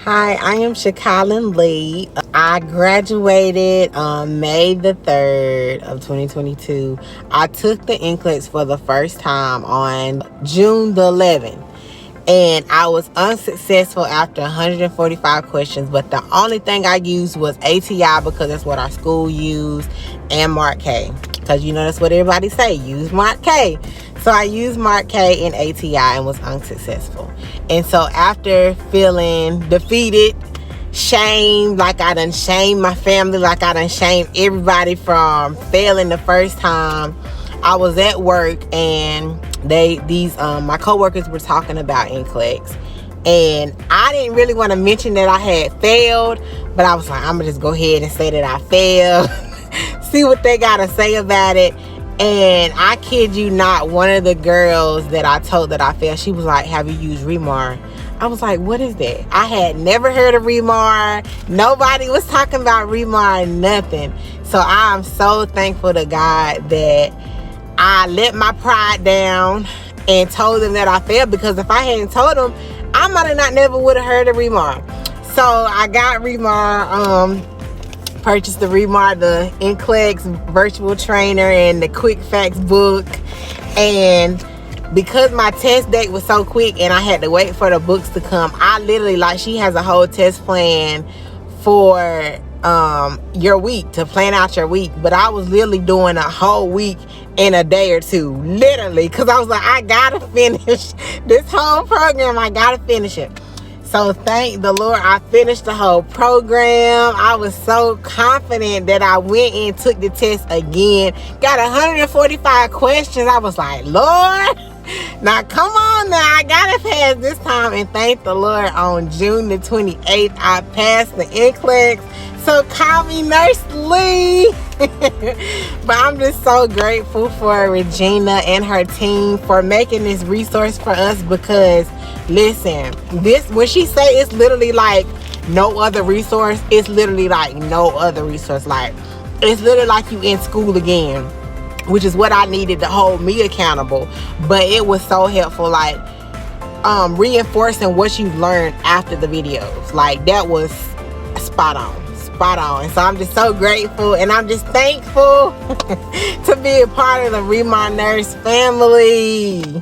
Hi, I am Shekilyn Lee. I graduated on May the 3rd of 2022. I took the NCLEX for the first time on June the 11th. And I was unsuccessful after 145 questions, but the only thing I used was ATI because that's what our school used, and Mark K. Because you know that's what everybody say, use Mark K. So I used Mark K and ATI and was unsuccessful. And so after feeling defeated, shamed, like I done shamed my family, like I done shamed everybody from failing the first time, I was at work and my coworkers were talking about NCLEX, and I didn't really want to mention that I had failed, but I was like, I'm gonna just go ahead and say that I failed. See what they gotta say about it. And I kid you not, one of the girls that I told that I failed, she was like, have you used ReMar? I was like, what is that? I had never heard of ReMar. Nobody was talking about ReMar, nothing. So I'm so thankful to God that I let my pride down and told them that I failed, because if I hadn't told them, I might have never would have heard of ReMar. So I got ReMar, purchased the ReMar, the NCLEX virtual trainer and the quick facts book. And because my test date was so quick and I had to wait for the books to come, I literally, like, she has a whole test plan for your week, to plan out your week, but I was literally doing a whole week in a day or two, literally, because I was like, I gotta finish this whole program. I gotta finish it. So thank the Lord, I finished the whole program. I was so confident that I went and took the test again, got 145 questions. I was like, Lord, now come on now, I gotta pass this time. And thank the Lord, on June the 28th, I passed the NCLEX. So call me Nurse Lee. But I'm just so grateful for Regina and her team for making this resource for us, because listen, this, when she say it's literally like no other resource, it's literally like no other resource. Like, it's literally like you in school again, which is what I needed to hold me accountable. But it was so helpful, like reinforcing what you've learned after the videos. Like, that was spot on. And so I'm just so grateful, and I'm just thankful to be a part of the ReMar Nurse family.